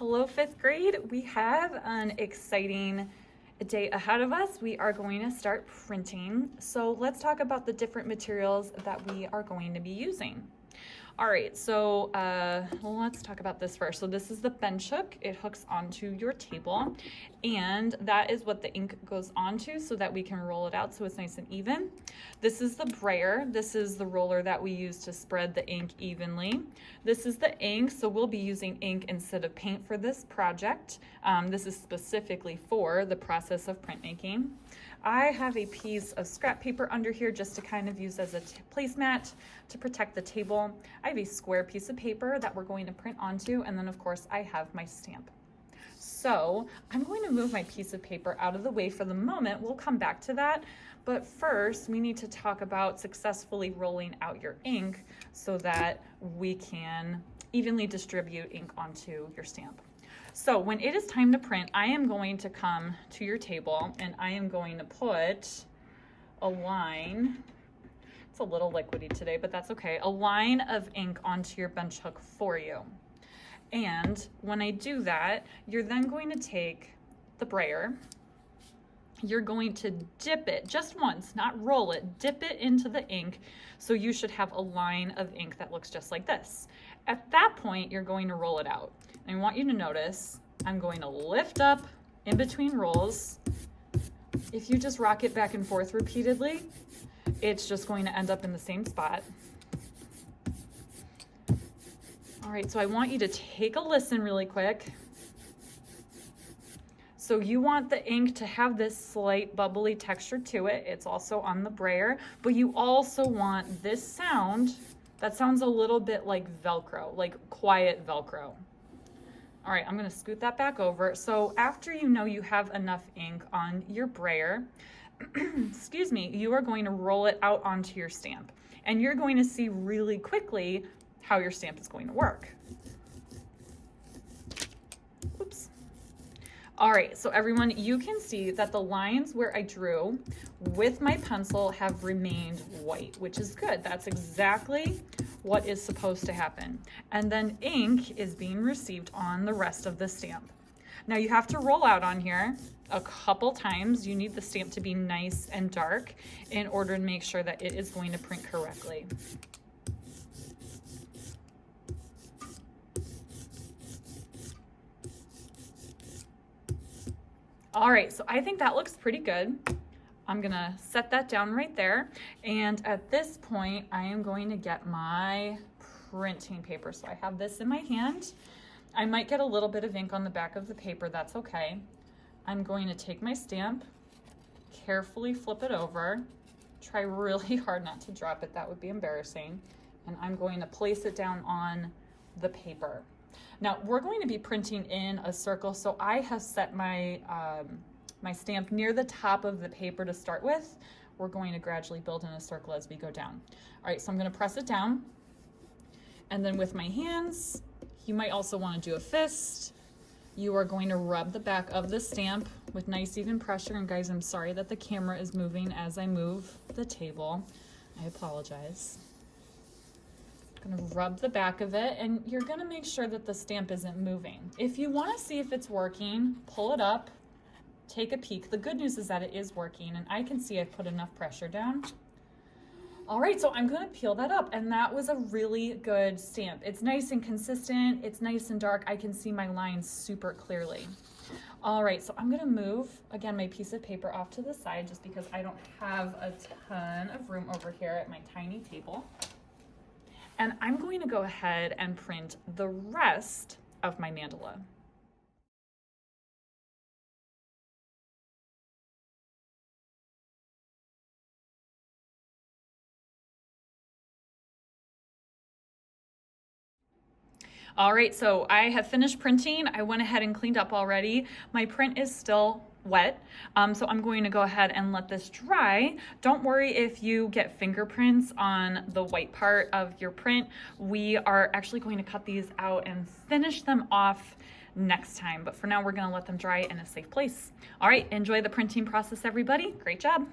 Hello, fifth grade. We have an exciting day ahead of us. We are going to start printing. So let's talk about the different materials that we are going to be using. All right, so let's talk about this first. So this is the bench hook. It hooks onto your table, and that is what the ink goes onto so that we can roll it out so it's nice and even. This is the brayer. This is the roller that we use to spread the ink evenly. This is the ink, so we'll be using ink instead of paint for this project. This is specifically for the process of printmaking. I have a piece of scrap paper under here just to kind of use as a placemat to protect the table. I have a square piece of paper that we're going to print onto, and then of course I have my stamp. So I'm going to move my piece of paper out of the way for the moment. We'll come back to that, but first we need to talk about successfully rolling out your ink so that we can evenly distribute ink onto your stamp. So when it is time to print, I am going to come to your table and I am going to put a line, it's a little liquidy today, but that's okay, a line of ink onto your bench hook for you. And when I do that, you're then going to take the brayer, you're going to dip it just once, not roll it, dip it into the ink. So you should have a line of ink that looks just like this. At that point, you're going to roll it out. And I want you to notice, I'm going to lift up in between rolls. If you just rock it back and forth repeatedly, it's just going to end up in the same spot. All right, so I want you to take a listen really quick. So you want the ink to have this slight bubbly texture to it. It's also on the brayer, but you also want this sound that sounds a little bit like Velcro, like quiet Velcro. All right, I'm gonna scoot that back over. So after you know you have enough ink on your brayer, excuse me, you are going to roll it out onto your stamp. And you're going to see really quickly how your stamp is going to work. Oops. All right, so everyone, you can see that the lines where I drew with my pencil have remained white, which is good. That's exactly what is supposed to happen. And then ink is being received on the rest of the stamp. Now you have to roll out on here a couple times. You need the stamp to be nice and dark in order to make sure that it is going to print correctly. All right, so I think that looks pretty good. I'm gonna set that down right there. And at this point, I am going to get my printing paper. So I have this in my hand. I might get a little bit of ink on the back of the paper, that's okay. I'm going to take my stamp, carefully flip it over, try really hard not to drop it, that would be embarrassing. And I'm going to place it down on the paper. Now we're going to be printing in a circle, so I have set my my stamp near the top of the paper to start with. We're going to gradually build in a circle as we go down. All right, so I'm going to press it down, and then with my hands, you might also want to do a fist. You are going to rub the back of the stamp with nice even pressure. And guys, I'm sorry that the camera is moving as I move the table. I apologize. I'm gonna rub the back of it, and you're gonna make sure that the stamp isn't moving. If you wanna see if it's working, pull it up, take a peek. The good news is that it is working, and I can see I've put enough pressure down. All right, so I'm gonna peel that up, and that was a really good stamp. It's nice and consistent, it's nice and dark. I can see my lines super clearly. All right, so I'm gonna move, again, my piece of paper off to the side just because I don't have a ton of room over here at my tiny table. And I'm going to go ahead and print the rest of my mandala. All right, so I have finished printing. I went ahead and cleaned up already. My print is still wet, so I'm going to go ahead and let this dry. Don't worry if you get fingerprints on the white part of your print. We are actually going to cut these out and finish them off next time, but for now we're going to let them dry in a safe place. All right, enjoy the printing process, everybody. Great job.